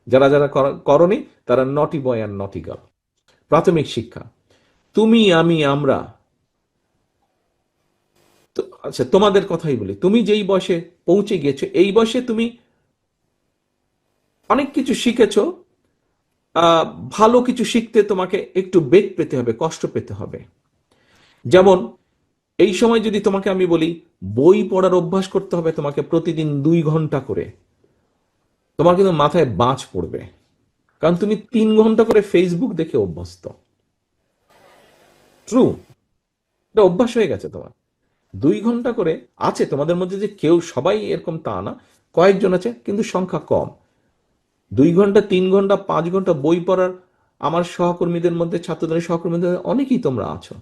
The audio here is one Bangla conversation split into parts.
যারা যারা করনি তারা নটি বয় আর নটি গার্ল। প্রাথমিক শিক্ষা, তুমি আমি আমরা, আচ্ছা তোমাদের কথাই বলি, তুমি যেই বয়সে পৌঁছে গিয়েছো এই বয়সে তুমি অনেক কিছু শিখেছো। আহ, ভালো কিছু শিখতে তোমাকে একটু বেগ পেতে হবে, কষ্ট পেতে হবে। যেমন এই সময় যদি তোমাকে আমি বলি বই পড়ার অভ্যাস করতে হবে তোমাকে প্রতিদিন 2 ঘন্টা করে, তোমার কিন্তু মাথায় বাজ পড়বে, কারণ তুমি 3 ঘন্টা করে ফেসবুক দেখে অভ্যস্ত। ট্রু, এটা অভ্যাস হয়ে গেছে তোমার। 2 ঘন্টা করে, আছে তোমাদের মধ্যে যে কেউ সবাই এরকম তা না, কয়েকজন আছে কিন্তু সংখ্যা কম। 2 ঘন্টা, 3 ঘন্টা, 5 ঘন্টা বই পড়ার আমার সহকর্মীদের মধ্যে, ছাত্রদের সহকর্মীদের মধ্যে অনেকেই তোমরা আছো।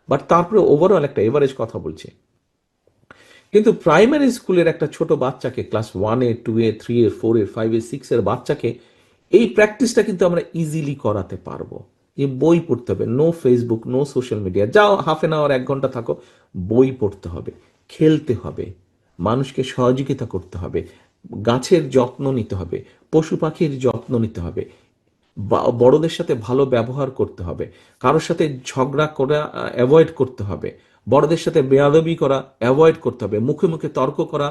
বাট তারপরে ওভারঅল একটা এভারেজ কথা বলছি। কিন্তু প্রাইমারি স্কুলের একটা ছোট বাচ্চাকে, ক্লাস 1-এ, 2-এ, 3-এ, 4-এ, 5-এ, 6-এর বাচ্চাকে এই প্র্যাকটিসটা কিন্তু আমরা ইজিলি করাতে পারবো। যে বই পড়তে হবে, no Facebook, no social media, যাও হাফ 1 আওয়ার 1 ঘন্টা থাকো, বই পড়তে হবে, খেলতে হবে, মানুষকে সহযোগিতা করতে হবে, গাছের যত্ন নিতে হবে, পশু পাখির যত্ন নিতে হবে, বড়দের সাথে ভালো ব্যবহার করতে হবে, কারোর সাথে ঝগড়া করা অ্যাভয়েড করতে হবে, বড়দের সাথে বেয়াদবি করা অ্যাভয়েড করতে হবে, মুখে মুখে তর্ক করা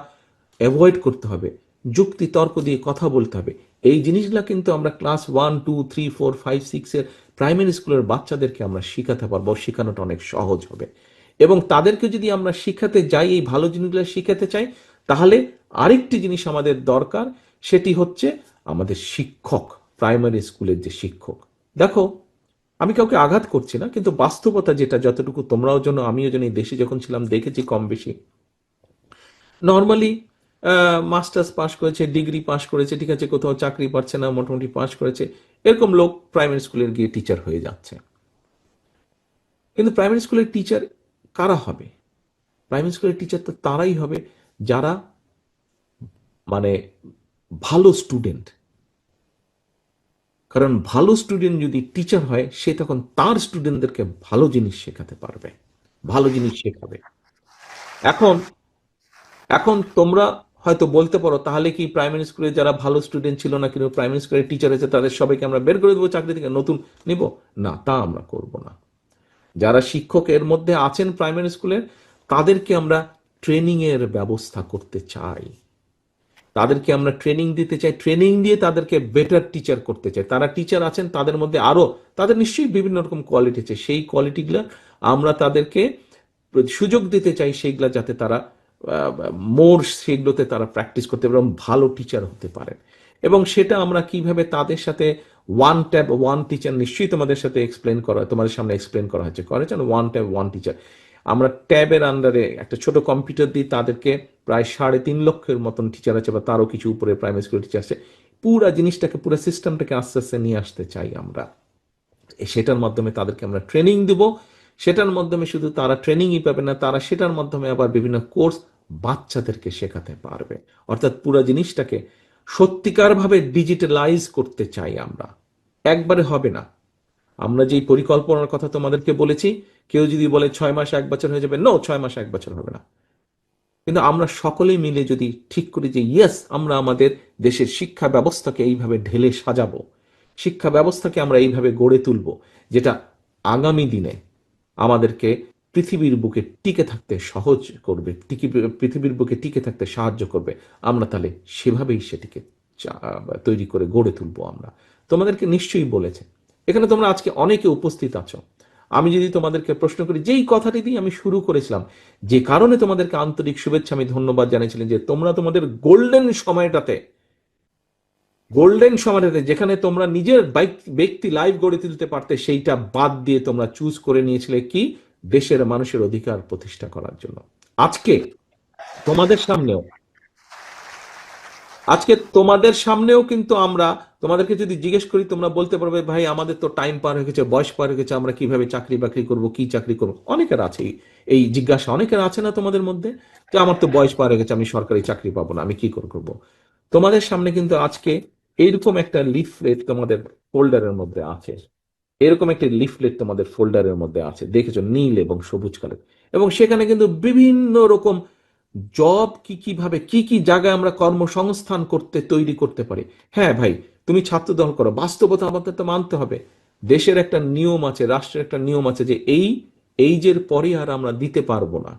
অ্যাভয়েড করতে হবে, যুক্তি তর্ক দিয়ে কথা বলতে হবে। এই জিনিসগুলো কিন্তু আমরা ক্লাস 1, 2, 3, 4, 5, 6 এর প্রাইমারি স্কুলের বাচ্চাদেরকে আমরা শিখাতে পারবো, শেখানোটা অনেক সহজ হবে। এবং তাদেরকে যদি আমরা শিখাতে যাই, এই ভালো জিনিসগুলো শিখাতে চাই, তাহলে আরেকটি জিনিস আমাদের দরকার, সেটি হচ্ছে আমাদের শিক্ষক, প্রাইমারি স্কুলের যে শিক্ষক। দেখো, আমি কাউকে আঘাত করছি না, কিন্তু বাস্তবতা যেটা, যতটুকু তোমরাও যেন আমিও যেন এই দেশে যখন ছিলাম দেখেছি কম বেশি, নর্মালি মাস্টার্স পাশ করেছে, ডিগ্রি পাশ করেছে, ঠিক আছে, কোথাও চাকরি পাচ্ছে না, মোটামুটি পাশ করেছে, এরকম লোক প্রাইমারি স্কুলের গিয়ে টিচার হয়ে যাচ্ছে। কিন্তু প্রাইমারি স্কুলের টিচার কারা হবে? প্রাইমারি স্কুলের টিচার তো তারাই হবে যারা মানে ভালো স্টুডেন্ট। কারণ ভালো স্টুডেন্ট যদি টিচার হয়, সে তখন তার স্টুডেন্টদেরকে ভালো জিনিস শেখাতে পারবে, ভালো জিনিস শেখাবে। এখন এখন তোমরা হয়তো বলতে পারো, তাহলে কি প্রাইমারি স্কুলে যারা ভালো স্টুডেন্ট ছিল না, কিন্তু প্রাইমারি স্কুলের টিচার হয়েছে, তাদের সবাইকে আমরা বের করে দেবো চাকরি থেকে, নতুন নিব? না, তা আমরা করব না। যারা শিক্ষক এর মধ্যে আছেন প্রাইমারি স্কুলের, তাদেরকে আমরা ট্রেনিং এর ব্যবস্থা করতে চাই, তাদেরকে আমরা ট্রেনিং দিতে চাই, ট্রেনিং দিয়ে তাদেরকে বেটার টিচার করতে চাই। তারা টিচার আছেন, তাদের মধ্যে আরো, তাদের নিশ্চয়ই বিভিন্ন রকম কোয়ালিটি আছে, সেই কোয়ালিটিগুলো আমরা তাদেরকে সুযোগ দিতে চাই, সেইগুলা যাতে তারা মোর সেগুলোতে তারা প্র্যাকটিস করতে পারে এবং ভালো টিচার হতে পারে। এবং সেটা আমরা কিভাবে তাদের সাথে, ওয়ান ট্যাব ওয়ান টিচার নিশ্চয়ই তোমাদের সাথে এক্সপ্লেন করা, তোমাদের সামনে এক্সপ্লেন করা হয়েছে, করেছেন, ওয়ান ট্যাব ওয়ান টিচার। আমরা ট্যাবের আন্ডারে একটা ছোট কম্পিউটার দিই তাদেরকে, প্রায় 3.5 লক্ষের মতন টিচার আছে, বা তারও কিছু উপরে প্রাইমারি স্কুল টিচার আছে। পুরা জিনিসটাকে, পুরো সিস্টেমটাকে আস্তে আস্তে নিয়ে আসতে চাই আমরা। সেটার মাধ্যমে তাদেরকে আমরা ট্রেনিং দিব। সেটার মাধ্যমে শুধু তারা ট্রেনিংই পাবে না, তারা সেটার মাধ্যমে আবার বিভিন্ন কোর্স বাচ্চাদেরকে শেখাতে পারবে। অর্থাৎ পুরো জিনিসটাকে সত্যিকার ভাবে ডিজিটালাইজ করতে চাই আমরা। একবারে হবে না। আমরা যেই পরিকল্পনার কথা তোমাদেরকে বলেছি, কেউ যদি বলে 6 মাস 1 বছর হয়ে যাবে, নো, 6 মাস 1 বছর হবে না। কিন্তু আমরা সকলেই মিলে যদি ঠিক করি যে ইয়েস, আমরা আমাদের দেশের শিক্ষা ব্যবস্থাকে এইভাবে ঢেলে সাজাবো, শিক্ষা ব্যবস্থাকে আমরা এইভাবে গড়ে তুলব, যেটা আগামী দিনে আমাদেরকে পৃথিবীর বুকে টিকে থাকতে সহজ করবে, পৃথিবীর বুকে টিকে থাকতে সাহায্য করবে, আমরা তাহলে সেভাবেই সেটিকে তৈরি করে গড়ে তুলবো আমরা। তোমাদেরকে নিশ্চয়ই বলেছে, এখানে তোমরা আজকে অনেকে উপস্থিত আছো। আমি যদি তোমাদেরকে প্রশ্ন করি, যেই কথাটি দিয়ে আমি শুরু করেছিলাম, যে কারণে তোমাদেরকে আন্তরিক শুভেচ্ছা, আমি ধন্যবাদ জানিয়েছিলেন, যে তোমরা তোমাদের গোল্ডেন সময়টাতে, গোল্ডেন সময়টাতে যেখানে তোমরা নিজের ব্যক্তি লাইফ গড়ে তুলতে পারতে, সেইটা বাদ দিয়ে তোমরা চুজ করে নিয়েছিলে কি, দেশের মানুষের অধিকার প্রতিষ্ঠা করার জন্য। আজকে তোমাদের সামনেও, আজকে তোমাদের সামনেও কিন্তু আমরা, তোমাদেরকে যদি জিজ্ঞেস করি, তোমরা বলতে পারবে ভাই আমাদের তো টাইম পার হয়ে গেছে, বয়স পার হয়ে গেছে, আমরা কিভাবে চাকরি বাকরি করব, কি চাকরি করবো, অনেকের আছে এই জিজ্ঞাসা, অনেকের আছে না তোমাদের মধ্যে, যে আমার তো বয়স পার হয়ে গেছে, আমি সরকারি চাকরি পাবো না, আমি কি করব। তোমাদের সামনে কিন্তু আজকে এইরকম একটা লিফলেট তোমাদের ফোল্ডারের মধ্যে আছে, এরকম একটি লিফলেট তোমাদের ফোল্ডারের মধ্যে আছে, দেখেছো, নীল এবং সবুজ কালার। এবং সেখানে কিন্তু বিভিন্ন রকম জব, কি কিভাবে কি কি জায়গায় আমরা কর্মসংস্থান করতে তৈরি করতে পারি। হ্যাঁ ভাই, তুমি ছাত্র দল করো, বাস্তবতা আমাদের তো মানতে হবে। দেশের একটা নিয়ম আছে, রাষ্ট্রের একটা নিয়ম আছে যে এই এইজের পরে আর আমরা দিতে পারবো না,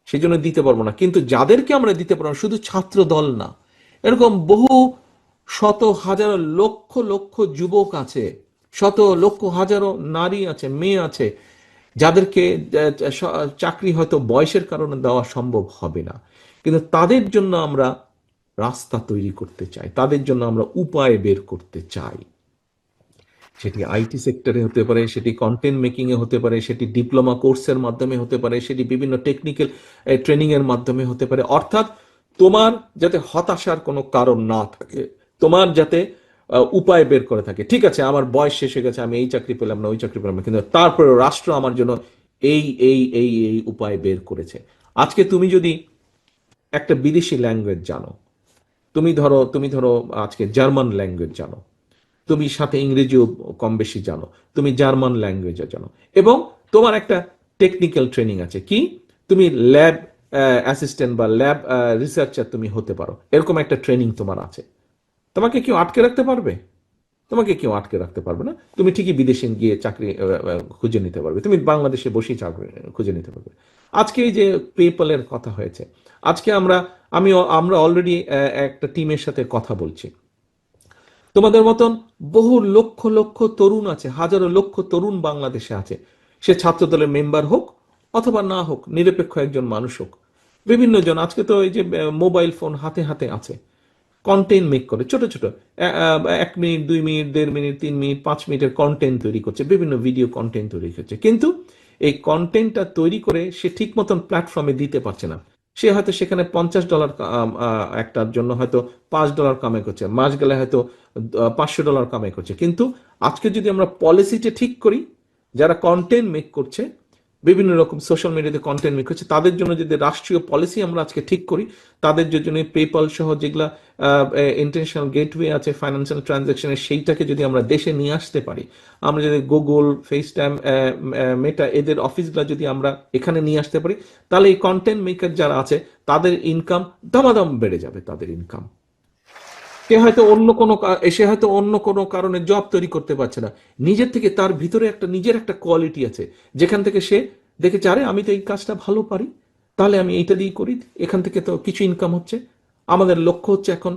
সেই জন্য দিতে পারবো না। কিন্তু যাদেরকে আমরা দিতে পারবো না, শুধু ছাত্র দল না, এরকম বহু শত হাজারো লক্ষ লক্ষ যুবক আছে, শত লক্ষ হাজারো নারী আছে, মেয়ে আছে, যাদেরকে চাকরি হয়তো বয়সের কারণে দেওয়া সম্ভব হবে না, কিন্তু তাদের জন্য আমরা রাস্তা তৈরি করতে চাই, তাদের জন্য আমরা উপায় বের করতে চাই। সেটি আইটি সেক্টরে হতে পারে, সেটি কন্টেন্ট মেকিং এ হতে পারে, সেটি ডিপ্লোমা কোর্সের মাধ্যমে হতে পারে, সেটি বিভিন্ন টেকনিক্যাল ট্রেনিং এর মাধ্যমে হতে পারে। অর্থাৎ তোমার যাতে হতাশার কোনো কারণ না থাকে, তোমার যাতে উপায় বের করে থাকে। ঠিক আছে, আমার বয়স শেষ হয়ে গেছে, আমি এই চাকরি পেলাম না, ওই চাকরি পেলাম না, কিন্তু তারপরে রাষ্ট্র আমার জন্য এই উপায় বের করেছে। আজকে তুমি যদি একটা বিদেশি ল্যাঙ্গুয়েজ জানো, তুমি ধরো আজকে জার্মান ল্যাঙ্গুয়েজ জানো, তুমি সাথে ইংরেজিও কম বেশি জানো, তুমি জার্মান ল্যাঙ্গুয়েজও জানো, এবং তোমার একটা টেকনিক্যাল ট্রেনিং আছে, কি তুমি ল্যাব অ্যাসিস্ট্যান্ট বা ল্যাব রিসার্চার তুমি হতে পারো, এরকম একটা ট্রেনিং তোমার আছে, তোমাকে কেউ আটকে রাখতে পারবে? তোমাকে কেউ আটকে রাখতে পারবে না। তুমি ঠিকই বিদেশে গিয়ে চাকরি খুঁজে নিতে পারবে, তুমি বাংলাদেশে বসেই চাকরি খুঁজে নিতে পারবে। আজকে এই যে পেপলের কথা হয়েছে, আজকে আমরা অলরেডি একটা টিমের সাথে কথা বলছি। তোমাদের মতন বহু লক্ষ লক্ষ তরুণ আছে, হাজারো লক্ষ তরুণ বাংলাদেশে আছে, সে ছাত্রদলের মেম্বার হোক অথবা না হোক, নিরপেক্ষ একজন মানুষ হোক, বিভিন্ন জন। আজকে তো এই যে মোবাইল ফোন হাতে হাতে আছে, কন্টেন্ট মেক করে, ছোট ছোট 1 মিনিট, 2 মিনিট, 1.5 মিনিট, 3 মিনিট, 5 মিনিটের কন্টেন্ট তৈরি করছে, বিভিন্ন ভিডিও কন্টেন্ট তৈরি করছে, কিন্তু এই কন্টেন্টটা তৈরি করে সে ঠিক মতন প্ল্যাটফর্মে দিতে পারছে না। সে হয়তো সেখানে $50 একটার জন্য হয়তো $5 কামাই করছে, মাস গেলে হয়তো $500 কামাই করছে। কিন্তু আজকে যদি আমরা পলিসিটা ঠিক করি, যারা কন্টেন্ট মেক করছে, বিভিন্ন রকম সোশ্যাল মিডিয়াতে কন্টেন্ট মেক করছে, তাদের জন্য যদি রাষ্ট্রীয় পলিসি আমরা আজকে ঠিক করি, তাদের জন্য পেপাল সহ যেগুলা ইন্টারন্যাশনাল গেটওয়ে আছে ফাইন্যান্সিয়াল ট্রানজাকশনের, সেইটাকে যদি আমরা দেশে নিয়ে আসতে পারি, আমরা যদি গুগল, ফেসটাইম, মেটা, এদের অফিসগুলো যদি আমরা এখানে নিয়ে আসতে পারি, তাহলে এই কন্টেন্ট মেকার যারা আছে তাদের ইনকাম দামাদাম বেড়ে যাবে। তাদের ইনকাম, সে হয়তো অন্য কোনো কারণে জব তৈরি করতে পারছে না, নিজের থেকে তার ভিতরে নিজের একটা কোয়ালিটি আছে, যেখান থেকে সে দেখেছে, আরে আমি তো এই কাজটা ভালো পারি, তাহলে আমি এইটা দিয়ে করি, এখান থেকে তো কিছু ইনকাম হচ্ছে। আমাদের লক্ষ্য হচ্ছে এখন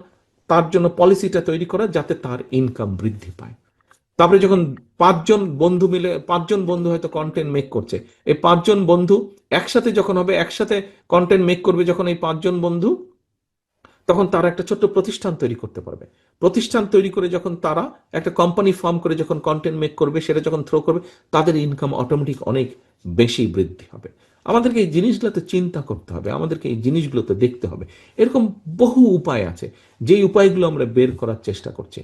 তার জন্য পলিসিটা তৈরি করা, যাতে তার ইনকাম বৃদ্ধি পায়। তারপরে যখন 5 জন বন্ধু হয়তো কন্টেন্ট মেক করছে, এই 5 জন বন্ধু একসাথে যখন হবে, একসাথে কন্টেন্ট মেক করবে, যখন এই 5 জন বন্ধু, তখন তারা একটা ছোট্ট প্রতিষ্ঠান তৈরি করতে পারবে। প্রতিষ্ঠান তৈরি করে যখন তারা একটা কোম্পানি ফর্ম করে যখন কন্টেন্ট মেক করবে, সেটা যখন থ্রো করবে, তাদের ইনকাম অটোমেটিক অনেক বেশি বৃদ্ধি হবে। আমাদেরকে এই জিনিসগুলোতে চিন্তা করতে হবে, আমাদেরকে এই জিনিসগুলোতে দেখতে হবে। এরকম বহু উপায় আছে, যেই উপায়গুলো আমরা বের করার চেষ্টা করছি।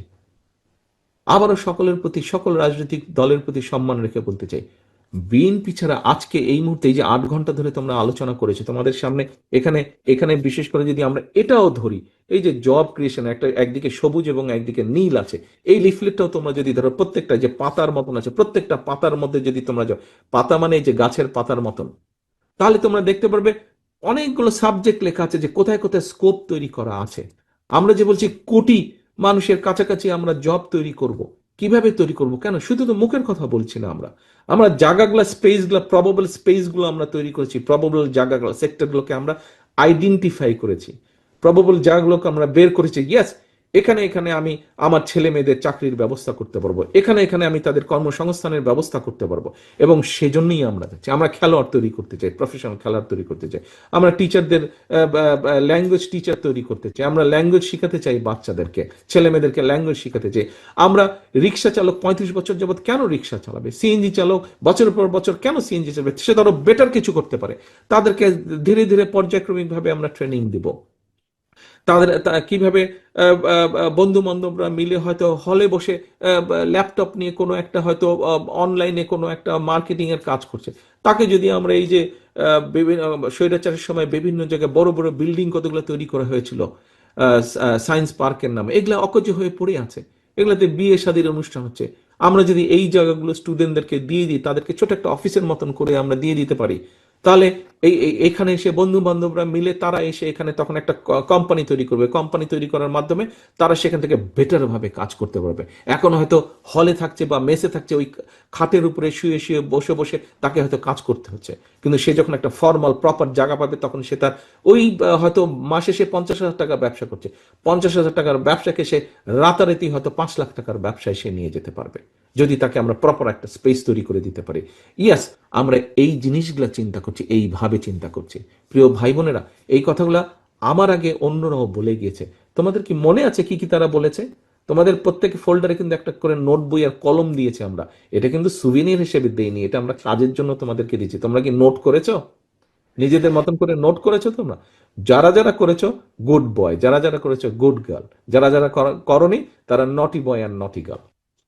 আবারও সকলের প্রতি, সকল রাজনৈতিক দলের প্রতি সম্মান রেখে বলতে চাই, বিএনপি ছাড়া আজকে এই মুহূর্তে, এই যে 8 ঘন্টা ধরে তোমরা আলোচনা করেছো তোমাদের সামনে, এখানে এখানে বিশেষ করে যদি আমরা এটাও ধরি, এই যে জব ক্রিয়েশন, একদিকে সবুজ এবং একদিকে নীল আছে, এই লিফলেটটাও তোমরা যদি ধরো, প্রত্যেকটা যে পাতার মতন আছে, প্রত্যেকটা পাতার মধ্যে যদি তোমরা যাও, পাতা মানে এই যে গাছের পাতার মতন, তাহলে তোমরা দেখতে পারবে অনেকগুলো সাবজেক্ট লেখা আছে যে কোথায় কোথায় স্কোপ তৈরি করা আছে। আমরা যে বলছি কোটি মানুষের কাছাকাছি আমরা জব তৈরি করব, কিভাবে তৈরি করব, কেন শুধু তো মুখের কথা বলছি না, আমরা আমরা জায়গাগুলো, স্পেসগুলো, প্রবাবল স্পেসগুলো আমরা তৈরি করেছি, প্রবাবল জায়গাগুলো, সেক্টরগুলোকে আমরা আইডেন্টিফাই করেছি, প্রবাবল জায়গাগুলোকে আমরা বের করেছি। ইয়েস, এখানে এখানে আমি আমার ছেলে মেয়েদের চাকরির ব্যবস্থা করতে পারবো, এখানে এখানে আমি তাদের কর্মসংস্থানের ব্যবস্থা করতে পারবো, এবং সেজন্যই আমরা যাচ্ছি। আমরা খেলোয়াড় তৈরি করতে চাই, প্রফেশনাল খেলোয়াড় তৈরি করতে চাই, আমরা টিচারদের ল্যাঙ্গুয়েজ টিচার তৈরি করতে চাই, আমরা ল্যাঙ্গুয়েজ শিখাতে চাই, বাচ্চাদেরকে, ছেলে মেয়েদেরকে ল্যাঙ্গুয়েজ শিখাতে চাই। আমরা রিক্সা চালক 35 বছর যাবৎ কেন রিক্সা চালাবে, সিএনজি চালক বছরের পর বছর কেন সিএনজি চালাবে, সে তারও বেটার কিছু করতে পারে, তাদেরকে ধীরে ধীরে পর্যায়ক্রমিকভাবে আমরা ট্রেনিং দিব। তাদের কিভাবে বন্ধু বান্ধবরা মিলে হয়তো হলে বসে ল্যাপটপ নিয়ে কোনো একটা হয়তো অনলাইনে কোনো একটা মার্কেটিং এর কাজ করছে, তাকে যদি আমরা এই যে বিভিন্ন স্বৈরাচারের সময় বিভিন্ন জায়গায় বড় বড় বিল্ডিং কতগুলো তৈরি করা হয়েছিল সায়েন্স পার্কের নামে, এগুলা অকেজো হয়ে পড়ে আছে, এগুলাতে বিয়ে শাদীর অনুষ্ঠান হচ্ছে, আমরা যদি এই জায়গাগুলো স্টুডেন্টদেরকে দিয়ে দিই, তাদেরকে ছোট একটা অফিসের মতন করে আমরা দিয়ে দিতে পারি, তাহলে এখানে এসে বন্ধু বান্ধবরা মিলে তারা এসে এখানে তখন একটা কোম্পানি তৈরি করবে, কোম্পানি তৈরি করার মাধ্যমে তারা সেখান থেকে বেটার ভাবে কাজ করতে পারবে। এখন হয়তো হলে থাকছে বা মেসে থাকছে, ওই খাটের উপরে শুয়ে শুয়ে বসে বসে তাকে হয়তো কাজ করতে হচ্ছে, কিন্তু সে যখন একটা ফর্মাল প্রপার জায়গা পাবে তখন সে তার ওই হয়তো মাসে সে 50,000 টাকা ব্যবসা করছে, 50,000 টাকার ব্যবসাকে সে রাতারাতি হয়তো 5 লাখ টাকার ব্যবসায় সে নিয়ে যেতে পারবে, যদি তাকে আমরা প্রপার একটা স্পেস তৈরি করে দিতে পারি। ইয়াস, আমরা এই জিনিসগুলা চিন্তা করছি, এইভাবে চিন্তা করছি। প্রিয় ভাই বোনেরা, এই কথাগুলা আমার আগে অন্যরাও বলে গিয়েছে। তোমাদের কি মনে আছে কি কি তারা বলেছে? তোমাদের প্রত্যেক ফোল্ডারে কিন্তু একটা করে নোট বই আর কলম দিয়েছে আমরা। এটা কিন্তু সুভিনির হিসেবে দেইনি, এটা আমরা কাজের জন্য তোমাদেরকে দিয়েছি। তোমরা কি নোট করেছো? নিজেদের মতন করে নোট করেছো তোমরা? যারা যারা করেছো গুড বয়, যারা যারা করেছো গুড গার্ল, যারা যারা করনি তারা নটি বয় আর নটি গার্ল।